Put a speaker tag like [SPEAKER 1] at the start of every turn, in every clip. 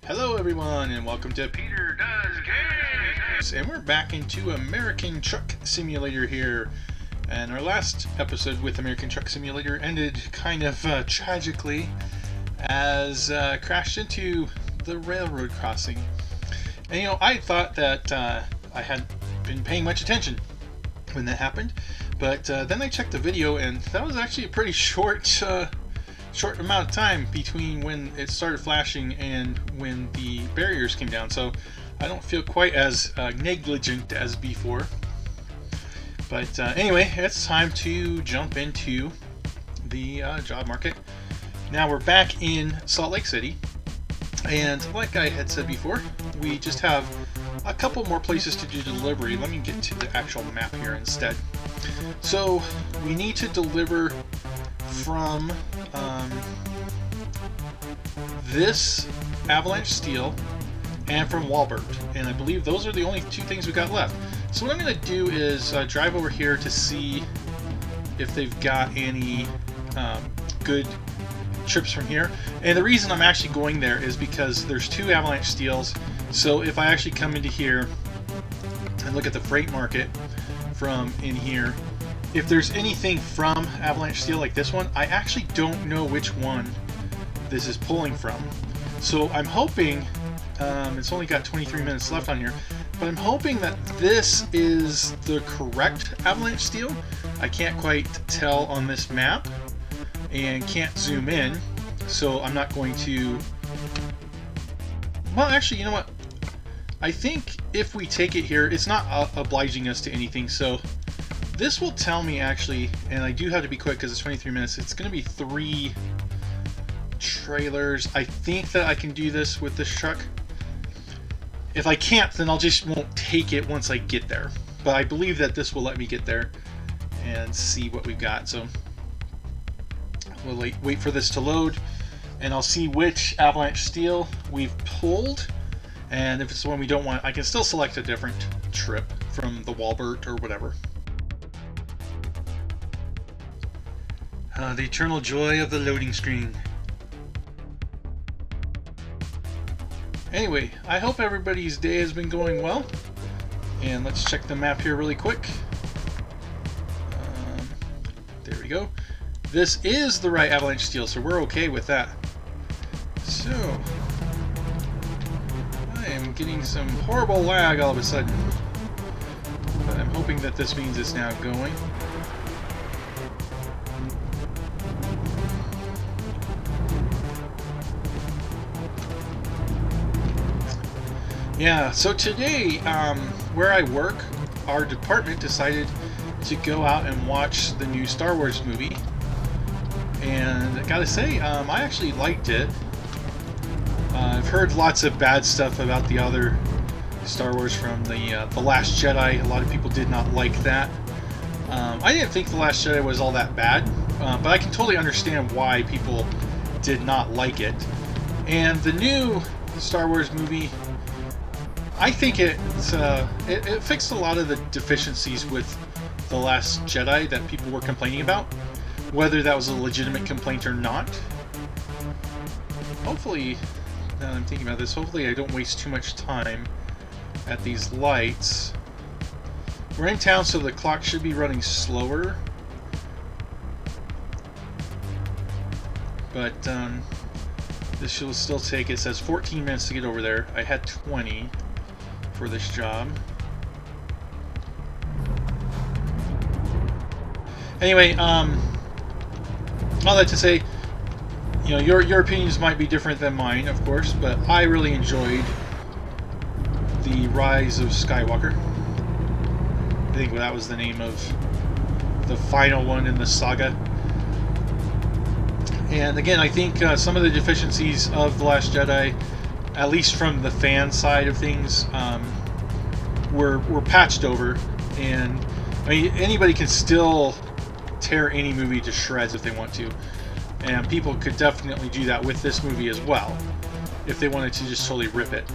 [SPEAKER 1] Hello everyone and welcome to Peter Does Games! And we're back into American Truck Simulator here. And our last episode with American Truck Simulator ended kind of tragically as crashed into the railroad crossing. And I thought that I hadn't been paying much attention when that happened, but then I checked the video and that was actually a pretty short amount of time between when it started flashing and when the barriers came down, so I don't feel quite as negligent as before. But anyway, it's time to jump into the job market. Now we're back in Salt Lake City, and like I had said before, we just have a couple more places to do delivery. Let me get to the actual map here instead. So we need to deliver from this Avalanche Steel and from Walbert, and I believe those are the only two things we got left. So what I'm going to do is drive over here to see if they've got any good trips from here. And the reason I'm actually going there is because there's two Avalanche Steels, so if I actually come into here and look at the freight market from in here, if there's anything from Avalanche Steel like this one, I actually don't know which one this is pulling from. So I'm hoping, it's only got 23 minutes left on here, but I'm hoping that this is the correct Avalanche Steel. I can't quite tell on this map and can't zoom in, so I'm not going to... Well, actually, you know what? I think if we take it here, it's not obliging us to anything, so this will tell me actually, and I do have to be quick because it's 23 minutes, it's going to be 3 trailers. I think that I can do this with this truck. If I can't, then I'll just won't take it once I get there. But I believe that this will let me get there and see what we've got. So we'll wait for this to load, and I'll see which Avalanche Steel we've pulled. And if it's the one we don't want, I can still select a different trip from the Walbert or whatever. The eternal joy of the loading screen. Anyway, I hope everybody's day has been going well. And let's check the map here really quick. There we go. This is the right Avalanche Steel, so we're okay with that. So, I am getting some horrible lag all of a sudden. But I'm hoping that this means it's now going. Yeah, so today, where I work, our department decided to go out and watch the new Star Wars movie. And I gotta say, I actually liked it. I've heard lots of bad stuff about the other Star Wars from the Last Jedi. A lot of people did not like that. I didn't think The Last Jedi was all that bad, but I can totally understand why people did not like it. And the new Star Wars movie, I think it fixed a lot of the deficiencies with The Last Jedi that people were complaining about, whether that was a legitimate complaint or not. Hopefully, now that I'm thinking about this, hopefully I don't waste too much time at these lights. We're in town, so the clock should be running slower. But this should still take, it says 14 minutes to get over there. I had 20 for this job. Anyway, all that to say, your opinions might be different than mine, of course, but I really enjoyed The Rise of Skywalker. I think that was the name of the final one in the saga. And again, I think some of the deficiencies of The Last Jedi, at least from the fan side of things, were patched over. And I mean, anybody can still tear any movie to shreds if they want to, and people could definitely do that with this movie as well if they wanted to just totally rip it.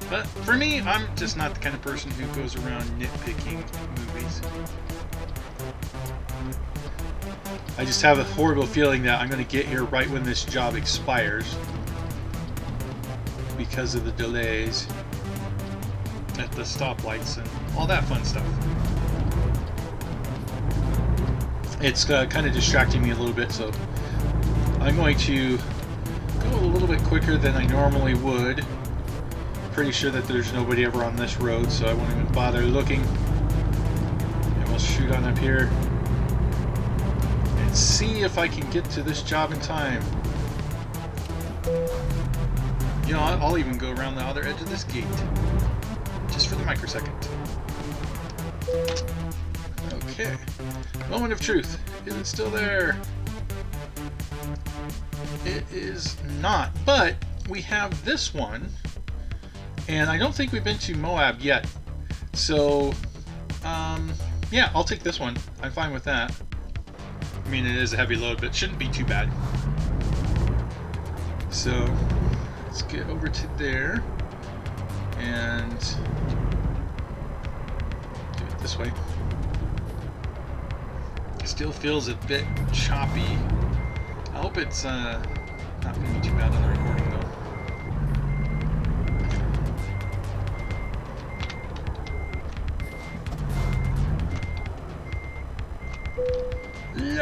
[SPEAKER 1] But for me, I'm just not the kind of person who goes around nitpicking movies. I just have a horrible feeling that I'm going to get here right when this job expires. because of the delays at the stoplights and all that fun stuff. It's kind of distracting me a little bit, so I'm going to go a little bit quicker than I normally would. Pretty sure that there's nobody ever on this road, so I won't even bother looking. And we'll shoot on up here and see if I can get to this job in time. You know, I'll even go around the other edge of this gate just for the microsecond. Okay. Moment of truth. Is it still there? It is not, but we have this one, and I don't think we've been to Moab yet. So, yeah, I'll take this one. I'm fine with that. I mean, it is a heavy load, but it shouldn't be too bad. So, let's get over to there and do it this way. It still feels a bit choppy. I hope it's not going to be too bad on the recording though.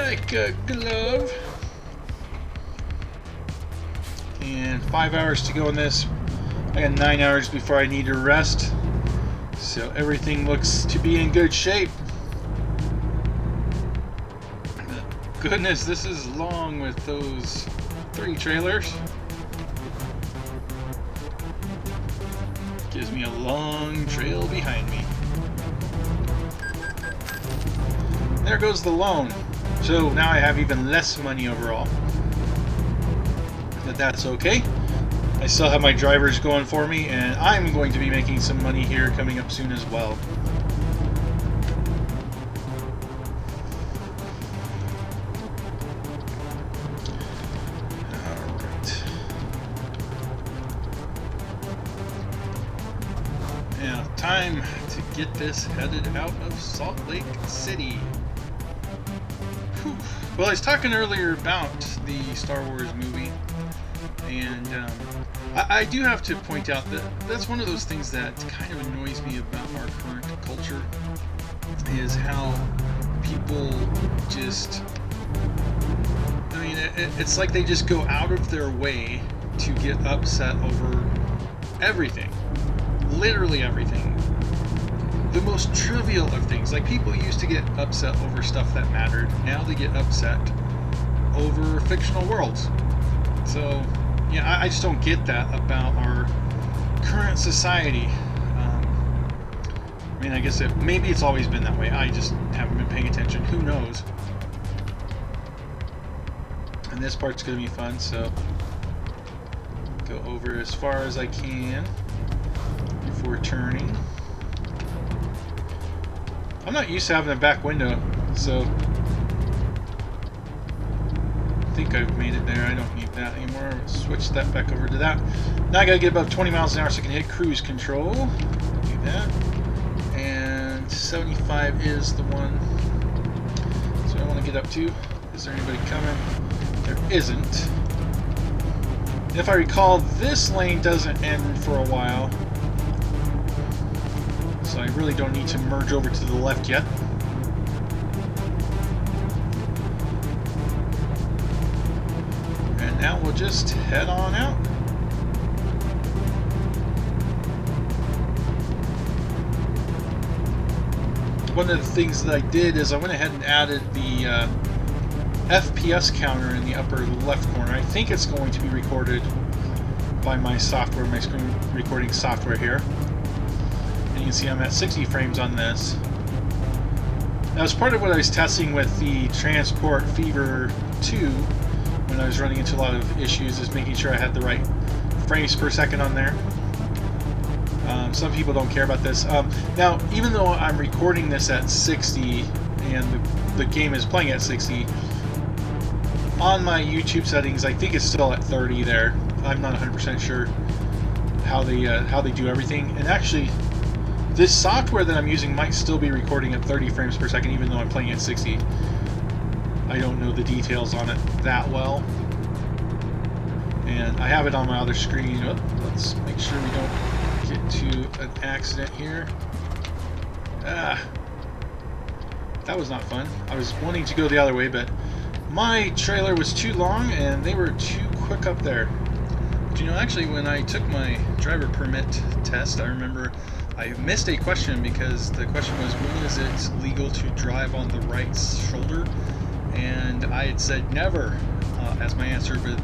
[SPEAKER 1] Like a glove. And 5 hours to go in this. I got 9 hours before I need to rest. So everything looks to be in good shape. Goodness, this is long with those 3 trailers. Gives me a long trail behind me. There goes the loan. So now I have even less money overall. But that's okay. I still have my drivers going for me, and I'm going to be making some money here coming up soon as well. Alright. Now, time to get this headed out of Salt Lake City. Whew. Well, I was talking earlier about the Star Wars movie, and I do have to point out that that's one of those things that kind of annoys me about our current culture, is how people just, I mean, it's like they just go out of their way to get upset over everything. Literally everything. The most trivial of things. Like, people used to get upset over stuff that mattered. Now they get upset over fictional worlds. So, yeah, I just don't get that about our current society. I mean, I guess maybe it's always been that way. I just haven't been paying attention. Who knows? And this part's going to be fun, so go over as far as I can before turning. I'm not used to having a back window, so I think I've made it there. I don't need that anymore. Switch that back over to that. Now I gotta get above 20 miles an hour so I can hit cruise control. Do that. And 75 is the one. So I want to get up to. Is there anybody coming? There isn't. If I recall, this lane doesn't end for a while. So I really don't need to merge over to the left yet. And now we'll just head on out. One of the things that I did is I went ahead and added the FPS counter in the upper left corner. I think it's going to be recorded by my software, my screen recording software here. And you can see I'm at 60 frames on this. That was part of what I was testing with the Transport Fever 2 when I was running into a lot of issues, is making sure I had the right frames per second on there. Some people don't care about this. Now, even though I'm recording this at 60 and the game is playing at 60, on my YouTube settings, I think it's still at 30 there. I'm not 100% sure how they do everything. And actually, this software that I'm using might still be recording at 30 frames per second, even though I'm playing at 60. I don't know the details on it that well. And I have it on my other screen. Oh, let's make sure we don't get to an accident here. Ah, that was not fun. I was wanting to go the other way, but my trailer was too long and they were too quick up there. But you know, actually, when I took my driver permit test, I remember I missed a question because the question was, when is it legal to drive on the right shoulder? And I had said never as my answer, but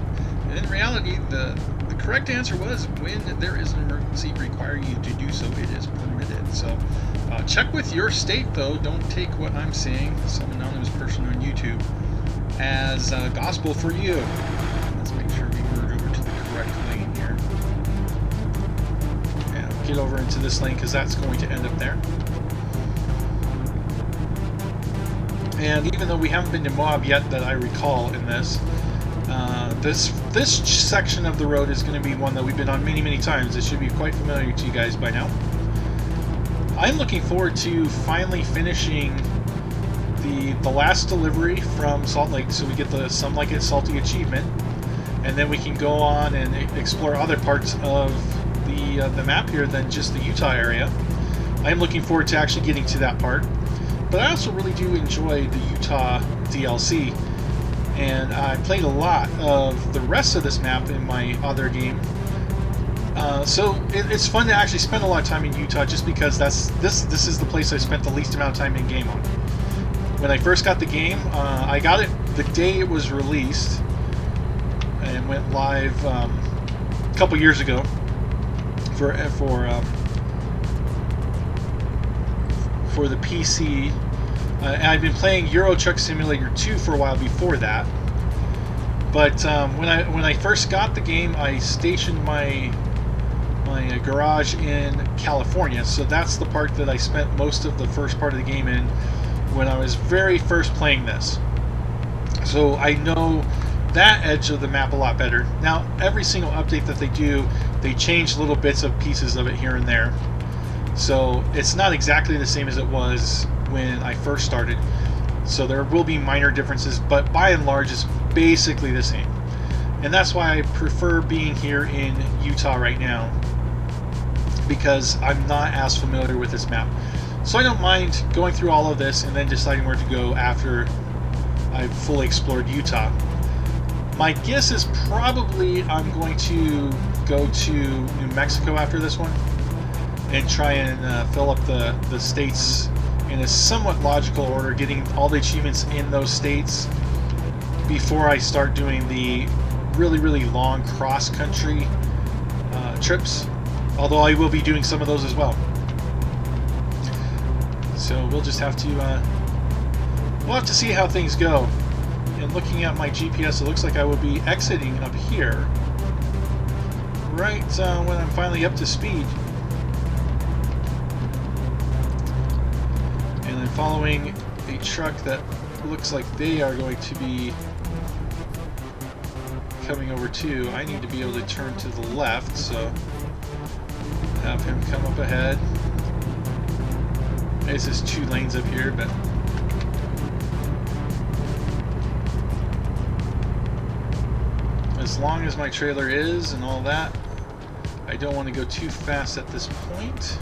[SPEAKER 1] in reality, the correct answer was when there is an emergency requiring you to do so, it is permitted. So check with your state, though. Don't take what I'm saying, some anonymous person on YouTube, as gospel for you. Let's make sure we merge over to the correct lane here. And get over into this lane because that's going to end up there. And even though we haven't been to Moab yet that I recall in this, this section of the road is going to be one that we've been on many, many times. It should be quite familiar to you guys by now. I'm looking forward to finally finishing the last delivery from Salt Lake, so we get the Some Like It Salty achievement, and then we can go on and explore other parts of the map here than just the Utah area. I am looking forward to actually getting to that part, but I also really do enjoy the Utah DLC, and I played a lot of the rest of this map in my other game. So it's fun to actually spend a lot of time in Utah, just because this is the place I spent the least amount of time in game on. When I first got the game, I got it the day it was released and went live a couple years ago for the PC. And I've been playing Euro Truck Simulator 2 for a while before that. But when I first got the game, I stationed my garage in California, so that's the part that I spent most of the first part of the game in when I was very first playing this. So I know that edge of the map a lot better. Now, every single update that they do, they change little bits of pieces of it here and there. So it's not exactly the same as it was when I first started. So there will be minor differences, but by and large it's basically the same. And that's why I prefer being here in Utah right now, because I'm not as familiar with this map. So I don't mind going through all of this and then deciding where to go after I've fully explored Utah. My guess is probably I'm going to go to New Mexico after this one and try and fill up the states in a somewhat logical order, getting all the achievements in those states before I start doing the really, really long cross-country trips, although I will be doing some of those as well. So we'll just have to we'll have to see how things go. And looking at my GPS, it looks like I will be exiting up here right when I'm finally up to speed. And I'm following a truck that looks like they are going to be coming over too. I need to be able to turn to the left, so have him come up ahead. This is 2 lanes up here, but as long as my trailer is and all that, I don't want to go too fast at this point.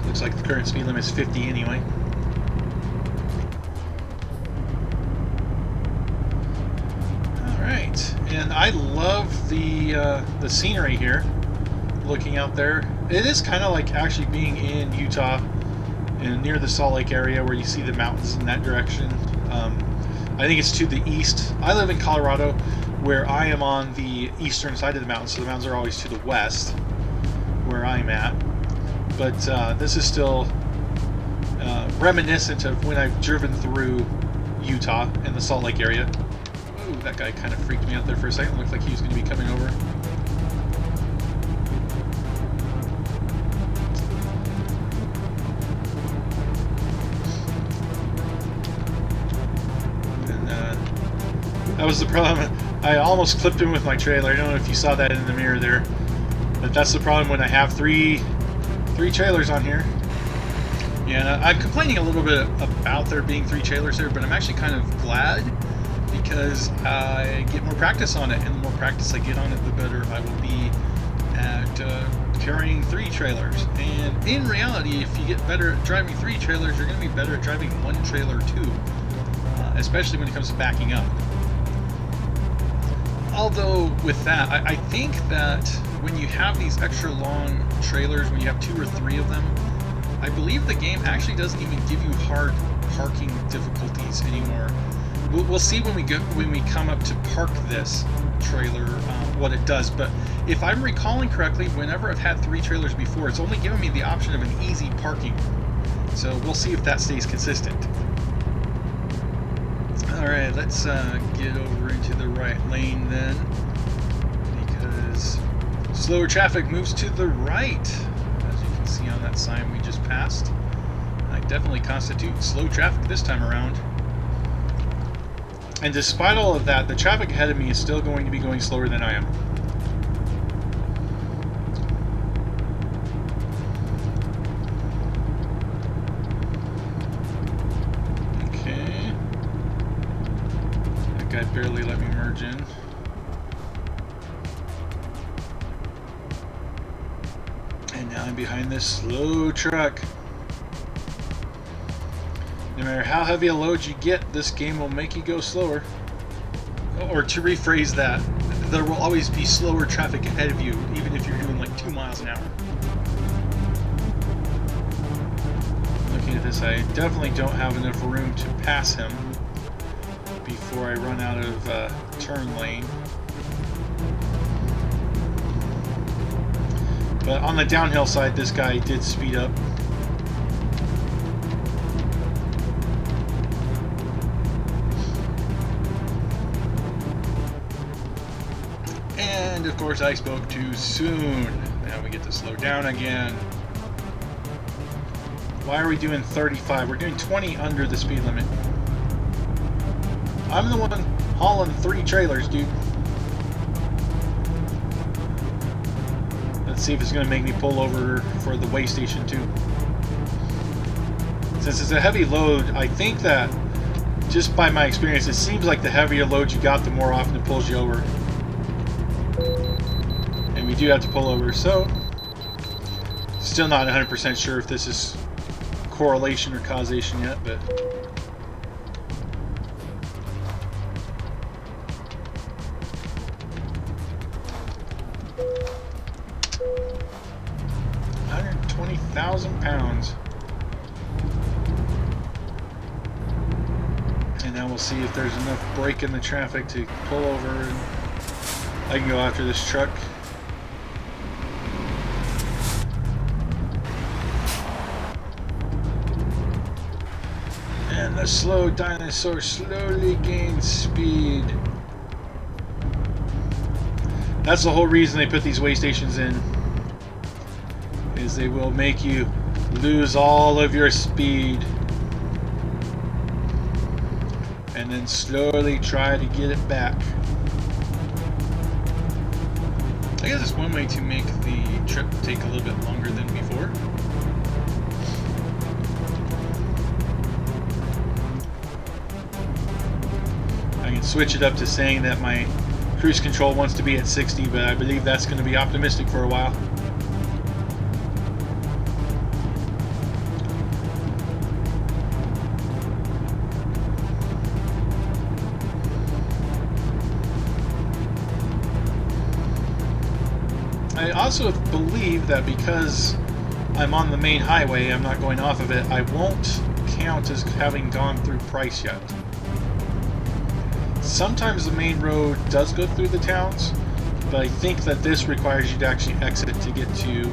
[SPEAKER 1] Looks like the current speed limit is 50 anyway. And I love the scenery here, looking out there. It is kind of like actually being in Utah and near the Salt Lake area where you see the mountains in that direction. I think it's to the east. I live in Colorado, where I am on the eastern side of the mountains, so the mountains are always to the west where I'm at. But this is still reminiscent of when I've driven through Utah in the Salt Lake area. Ooh, that guy kind of freaked me out there for a second. It looked like he was going to be coming over. And that was the problem. I almost clipped him with my trailer. I don't know if you saw that in the mirror there. But that's the problem when I have three 3 trailers on here. Yeah, and I'm complaining a little bit about there being 3 trailers there, but I'm actually kind of glad because I get more practice on it, and the more practice I get on it, the better I will be at carrying 3 trailers. And in reality, if you get better at driving 3 trailers, you're going to be better at driving 1 trailer too, especially when it comes to backing up. Although with that, I think that when you have these extra long trailers, when you have 2 or 3 of them, I believe the game actually doesn't even give you hard parking difficulties anymore. We'll see when we come up to park this trailer what it does. But if I'm recalling correctly, whenever I've had 3 trailers before, it's only given me the option of an easy parking. So we'll see if that stays consistent. Alright, let's get over into the right lane then, because slower traffic moves to the right, as you can see on that sign we just passed. That definitely constitutes slow traffic this time around. And despite all of that, the traffic ahead of me is still going to be going slower than I am. That guy barely let me merge in. And now I'm behind this slow truck. No matter how heavy a load you get, this game will make you go slower. Or to rephrase that, there will always be slower traffic ahead of you, even if you're doing like 2 miles an hour. Looking at this, I definitely don't have enough room to pass him before I run out of turn lane. But on the downhill side, this guy did speed up. And of course I spoke too soon. Now we get to slow down again. Why are we doing 35? We're doing 20 under the speed limit. I'm the one hauling 3 trailers, dude. Let's see if it's going to make me pull over for the weigh station too. Since it's a heavy load, I think that just by my experience, it seems like the heavier load you got, the more often it pulls you over. And we do have to pull over, so still not 100% sure if this is correlation or causation yet, but £120,000. And now we'll see if there's enough break in the traffic to pull over and I can go after this truck. And the slow dinosaur slowly gains speed. That's the whole reason they put these weigh stations in, is they will make you lose all of your speed and then slowly try to get it back. I guess it's one way to make the trip take a little bit longer than before. I can switch it up to saying that my cruise control wants to be at 60, but I believe that's going to be optimistic for a while. I also believe that because I'm on the main highway, I'm not going off of it, I won't count as having gone through Price yet. Sometimes the main road does go through the towns, but I think that this requires you to actually exit to get to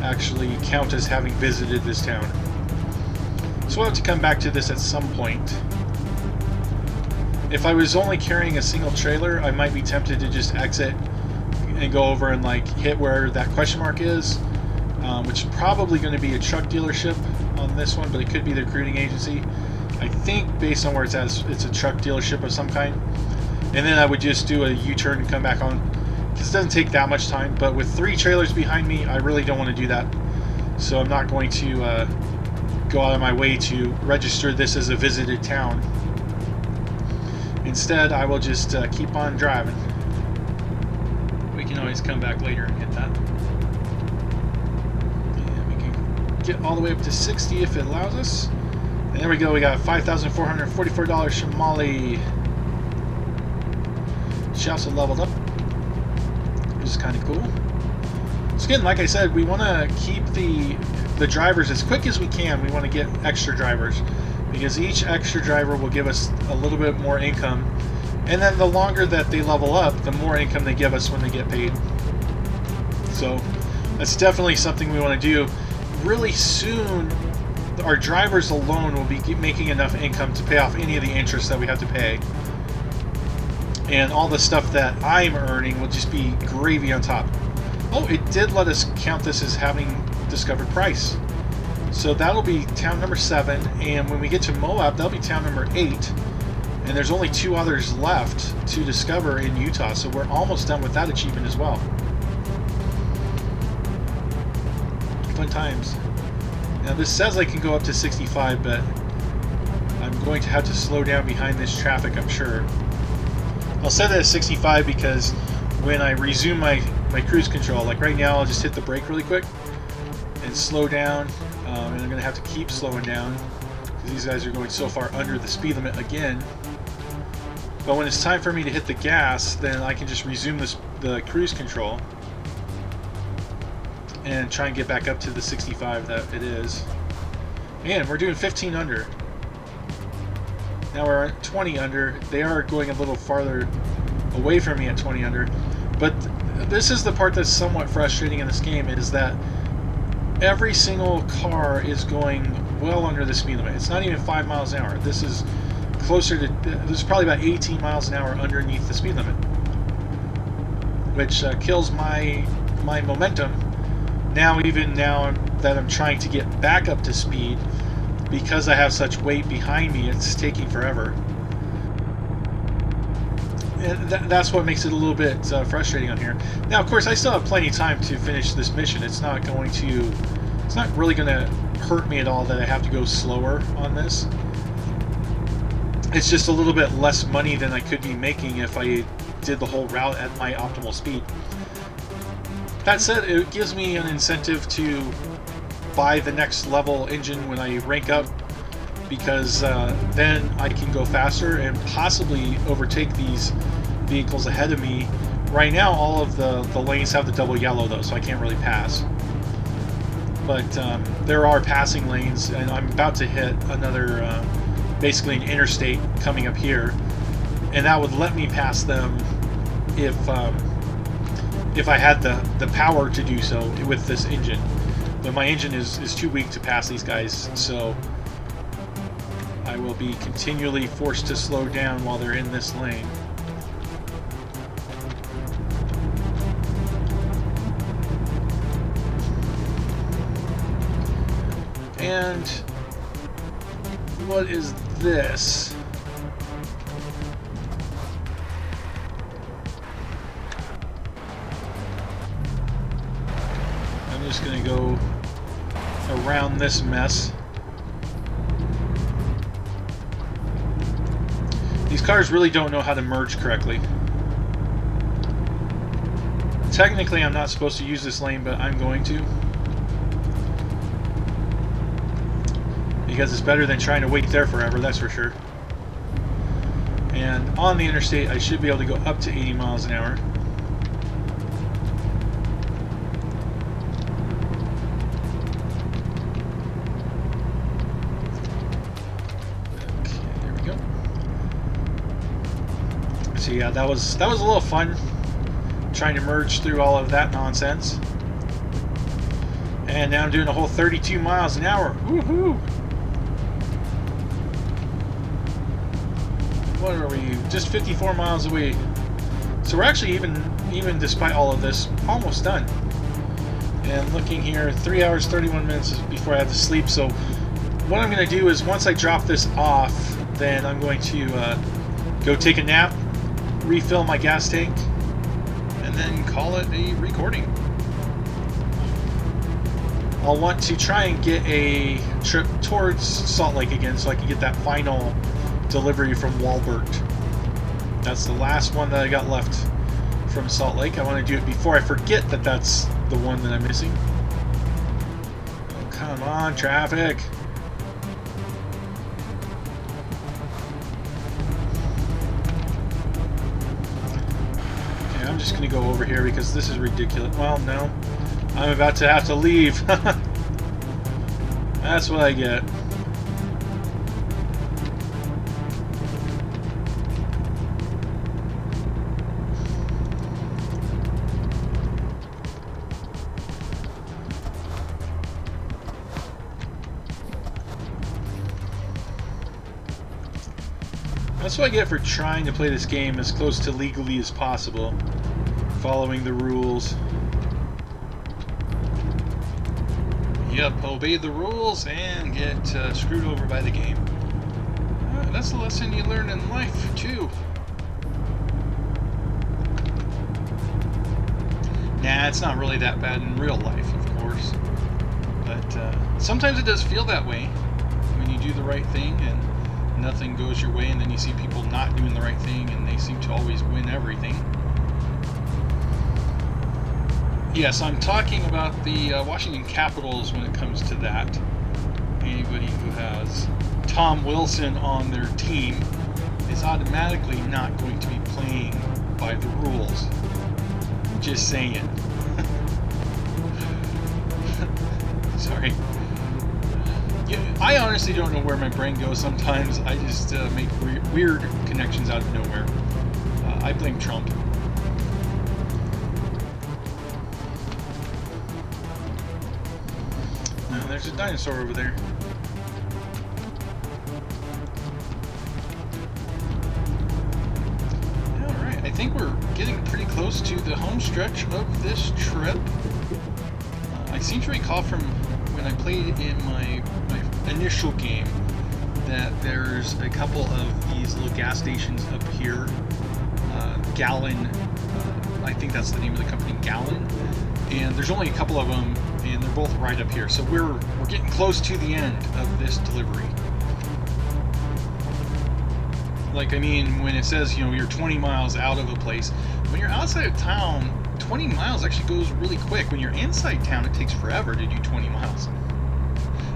[SPEAKER 1] actually count as having visited this town. So we'll have to come back to this at some point. If I was only carrying a single trailer, I might be tempted to just exit and go over and like hit where that question mark is, which is probably going to be a truck dealership on this one, but it could be the recruiting agency. I think based on where it's at, it's a truck dealership of some kind. And then I would just do a U-turn and come back on. This doesn't take that much time, but with 3 trailers behind me, I really don't want to do that. So I'm not going to go out of my way to register this as a visited town. Instead, I will just keep on driving. We can always come back later and hit that. And we can get all the way up to 60 if it allows us. And there we go, we got $5,444 from Molly. She also leveled up, which is kind of cool. So again, like I said, we want to keep the drivers as quick as we can. We want to get extra drivers, because each extra driver will give us a little bit more income, and then the longer that they level up, the more income they give us when they get paid. So that's definitely something we want to do. Really soon, our drivers alone will be making enough income to pay off any of the interest that we have to pay, and all the stuff that I'm earning will just be gravy on top. Oh, it did let us count this as having discovered Price. So that'll be town number 7, and when we get to Moab, that'll be town number 8. And there's only 2 others left to discover in Utah, so we're almost done with that achievement as well. Fun times. Now this says I can go up to 65, but I'm going to have to slow down behind this traffic, I'm sure. I'll set it at 65 because when I resume my cruise control, like right now, I'll just hit the brake really quick and slow down. And I'm going to have to keep slowing down because these guys are going so far under the speed limit again. But when it's time for me to hit the gas, then I can just resume the cruise control and try and get back up to the 65 that it is. Man, we're doing 15 under. Now we're at 20 under. They are going a little farther away from me at 20 under. But this is the part that's somewhat frustrating in this game, is that every single car is going well under the speed limit. It's not even 5 miles an hour. This is closer to, this is probably about 18 miles an hour underneath the speed limit, which kills my momentum. Even now that I'm trying to get back up to speed, because I have such weight behind me, it's taking forever. And that's what makes it a little bit frustrating on here. Now, of course, I still have plenty of time to finish this mission. It's not really going to hurt me at all that I have to go slower on this. It's just a little bit less money than I could be making if I did the whole route at my optimal speed. That said, it gives me an incentive to buy the next level engine when I rank up, because then I can go faster and possibly overtake these vehicles ahead of me. Right now, all of the lanes have the double yellow though, so I can't really pass. But there are passing lanes, and I'm about to hit another, basically an interstate coming up here, and that would let me pass them if I had the power to do so with this engine. But my engine is too weak to pass these guys, so I will be continually forced to slow down while they're in this lane. And what is this? I'm just going to go around this mess. These cars really don't know how to merge correctly. Technically, I'm not supposed to use this lane, but I'm going to, because it's better than trying to wait there forever, that's for sure. And on the interstate, I should be able to go up to 80 miles an hour. So yeah, that was a little fun trying to merge through all of that nonsense. And now I'm doing a whole 32 miles an hour. Woohoo! What are we? Just 54 miles away. So we're actually even despite all of this, almost done. And looking here, 3 hours 31 minutes before I have to sleep. So what I'm going to do is, once I drop this off, then I'm going to go take a nap, refill my gas tank, and then call it a recording. I'll want to try and get a trip towards Salt Lake again so I can get that final delivery from Walbert. That's the last one that I got left from Salt Lake. I want to do it before I forget that that's the one that I'm missing. Oh, come on, traffic. Okay, I'm just going to go over here because this is ridiculous. Well, no. I'm about to have to leave. That's what I get. That's what I get for trying to play this game as close to legally as possible, following the rules. Yep, obey the rules and get screwed over by the game. That's a lesson you learn in life, too. Nah, it's not really that bad in real life, of course. But sometimes it does feel that way when you do the right thing and nothing goes your way, and then you see people not doing the right thing and they seem to always win everything. Yes, I'm talking about the Washington Capitals when it comes to that. Anybody who has Tom Wilson on their team is automatically not going to be playing by the rules. Just saying. Sorry. Yeah, I honestly don't know where my brain goes sometimes. I just make weird connections out of nowhere. I blame Trump. No, there's a dinosaur over there. Alright, I think we're getting pretty close to the home stretch of this trip. I seem to recall from when I played in my initial game that there's a couple of these little gas stations up here. Gallon, I think that's the name of the company, Gallon. And there's only a couple of them, and they're both right up here. So we're getting close to the end of this delivery. Like, I mean, when it says, you know, you're 20 miles out of a place, when you're outside of town, 20 miles actually goes really quick. When you're inside town, it takes forever to do 20 miles.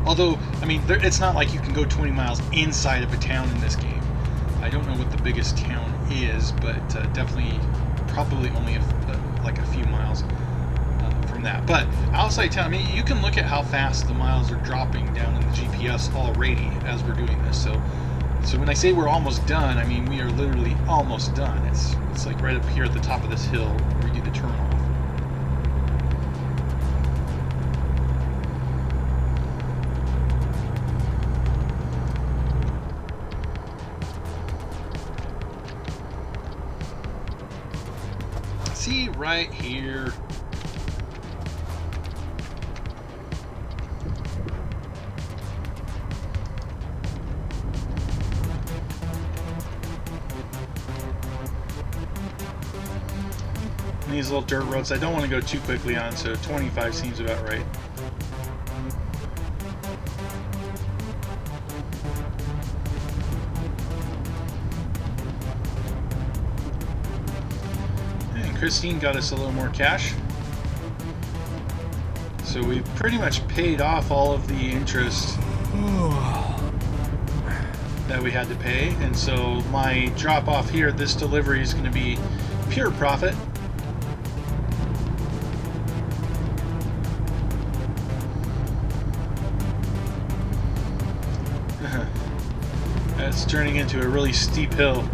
[SPEAKER 1] Although, I mean, it's not like you can go 20 miles inside of a town in this game. I don't know what the biggest town is, but definitely, probably only like a few miles from that. But outside town, I mean, you can look at how fast the miles are dropping down in the GPS already as we're doing this. So when I say we're almost done, I mean we are literally almost done. It's like right up here at the top of this hill where we do the turn off. See, right here. These little dirt roads I don't want to go too quickly on, so 25 seems about right. And Christine got us a little more cash. So we pretty much paid off all of the interest that we had to pay, and so my drop off here, this delivery is going to be pure profit. It's turning into a really steep hill.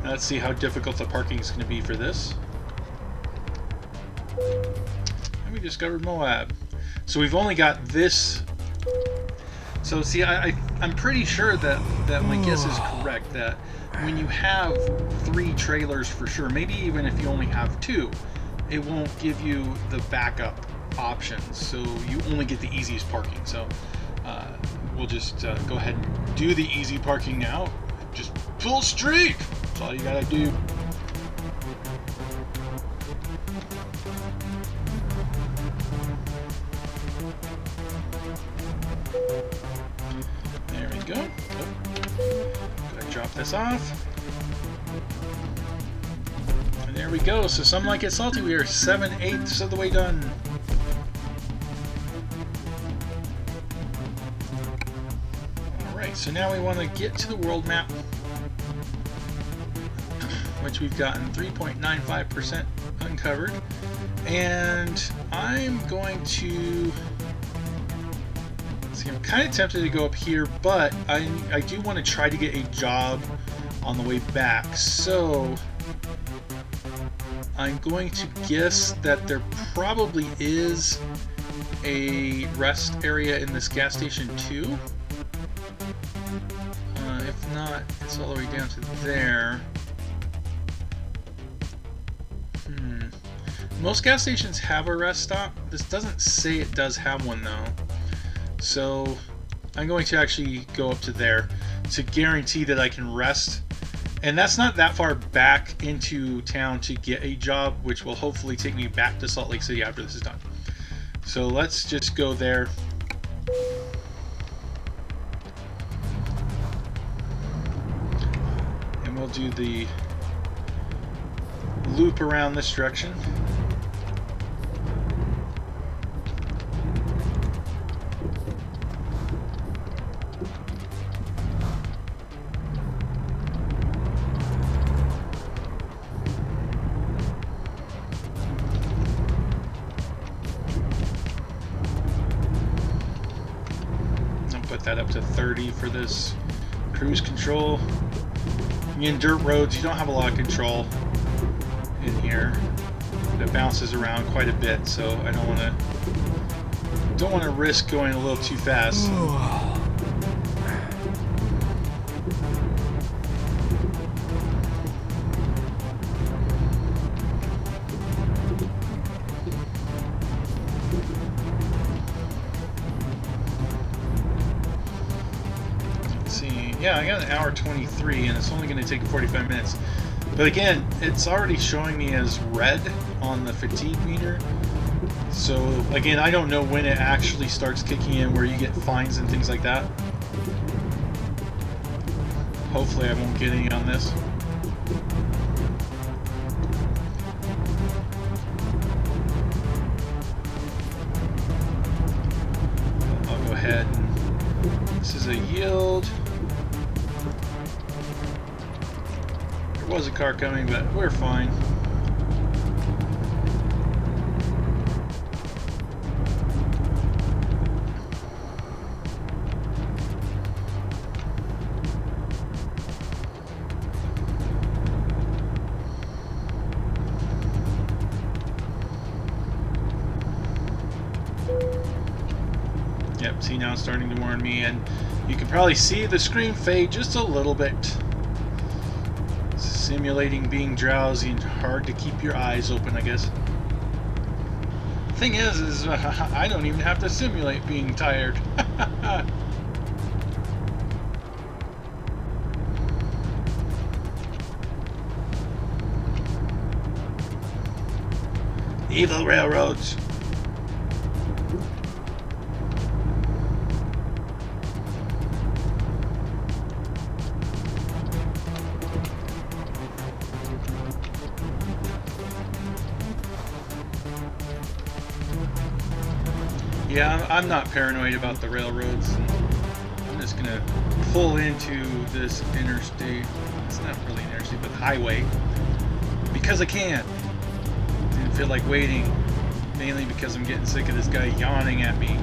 [SPEAKER 1] Let's see how difficult the parking is going to be for this. And we discovered Moab. So we've only got this. So see, I'm pretty sure that my guess is correct, that when you have 3 trailers for sure, maybe even if you only have 2, it won't give you the backup options. So you only get the easiest parking. So we'll just go ahead and do the easy parking now. Just pull straight. That's all you gotta do. There we go. Gotta drop this off. And there we go. So some like it salty. We are 7/8 of the way done. Alright, so now we want to get to the world map, which we've gotten 3.95% uncovered. And I'm going to... see, I'm kind of tempted to go up here, but I do want to try to get a job on the way back. So I'm going to guess that there probably is a rest area in this gas station too. If not, it's all the way down to there. Most gas stations have a rest stop. This doesn't say it does have one though. So I'm going to actually go up to there to guarantee that I can rest. And that's not that far back into town to get a job, which will hopefully take me back to Salt Lake City after this is done. So let's just go there. And we'll do the loop around this direction. Put that up to 30 for this cruise control. In dirt roads, you don't have a lot of control in here. It bounces around quite a bit, so I don't want to risk going a little too fast. Yeah, I got an hour 23, and it's only going to take 45 minutes. But again, it's already showing me as red on the fatigue meter. So again, I don't know when it actually starts kicking in, where you get fines and things like that. Hopefully I won't get any on this. I'll go ahead and... this is a yield. There was a car coming, but we're fine. Yep, see, now it's starting to warn me, and you can probably see the screen fade just a little bit. Simulating being drowsy and hard to keep your eyes open, I guess. Thing is I don't even have to simulate being tired. Evil railroads. Yeah, I'm not paranoid about the railroads. I'm just gonna pull into this interstate. It's not really an interstate, but highway, because I can. Didn't feel like waiting, mainly because I'm getting sick of this guy yawning at me.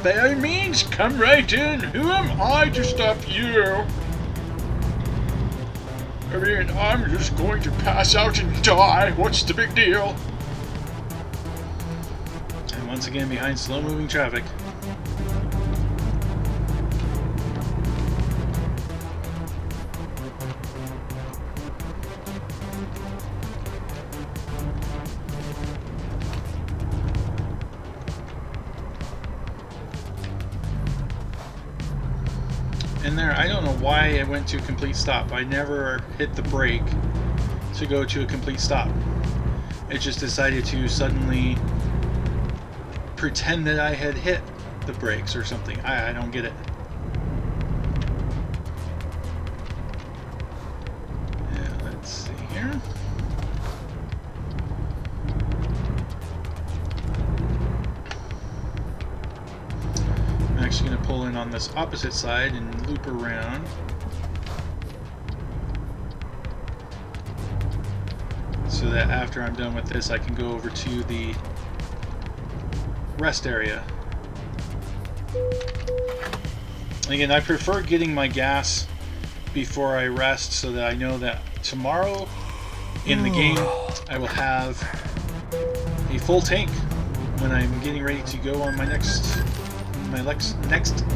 [SPEAKER 1] By all means, come right in. Who am I to stop you? I mean, I'm just going to pass out and die. What's the big deal? And once again, behind slow-moving traffic. And there, I don't know why it went to a complete stop. I never hit the brake to go to a complete stop. It just decided to suddenly pretend that I had hit the brakes or something. I don't get it. Yeah, let's see here. I'm actually going to pull in on this opposite side and loop around. So that after I'm done with this, I can go over to the rest area. Again, I prefer getting my gas before I rest so that I know that tomorrow in the game I will have a full tank when I'm getting ready to go on my next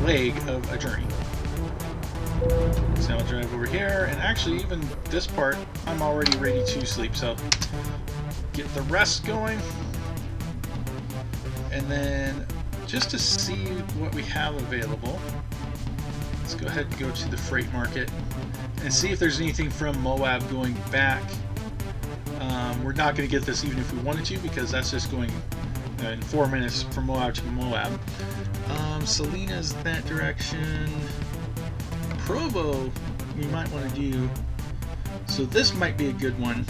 [SPEAKER 1] leg of a journey. So I'll drive over here, and actually even this part I'm already ready to sleep, so get the rest going. And then just to see what we have available, let's go ahead and go to the freight market and see if there's anything from Moab going back. We're not going to get this even if we wanted to, because that's just going in 4 minutes from Moab to Moab. Selena's that direction. Provo we might want to do. So this might be a good one,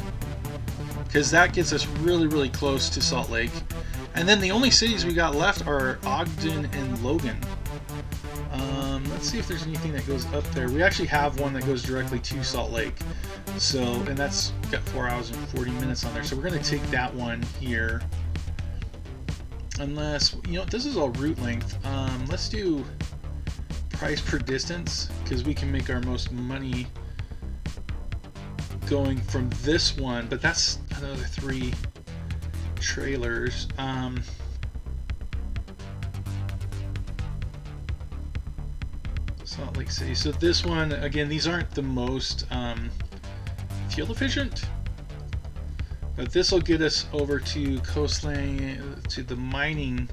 [SPEAKER 1] because that gets us really, really close to Salt Lake. And then the only cities we got left are Ogden and Logan. Let's see if there's anything that goes up there. We actually have one that goes directly to Salt Lake. So, and that's got 4 hours and 40 minutes on there. So we're going to take that one here. Unless, you know, this is all route length. Let's do price per distance, because we can make our most money going from this one. But that's another 3 trailers. Salt Lake City. So this one, again, these aren't the most fuel efficient, but this will get us over to coastline, to the mining,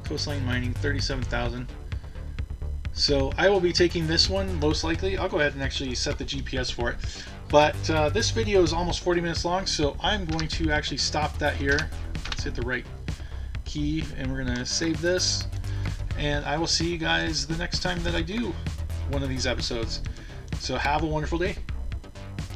[SPEAKER 1] coastline mining, 37,000. So I will be taking this one most likely. I'll go ahead and actually set the GPS for it. But this video is almost 40 minutes long, so I'm going to actually stop that here. Let's hit the right key, and we're going to save this. And I will see you guys the next time that I do one of these episodes. So have a wonderful day.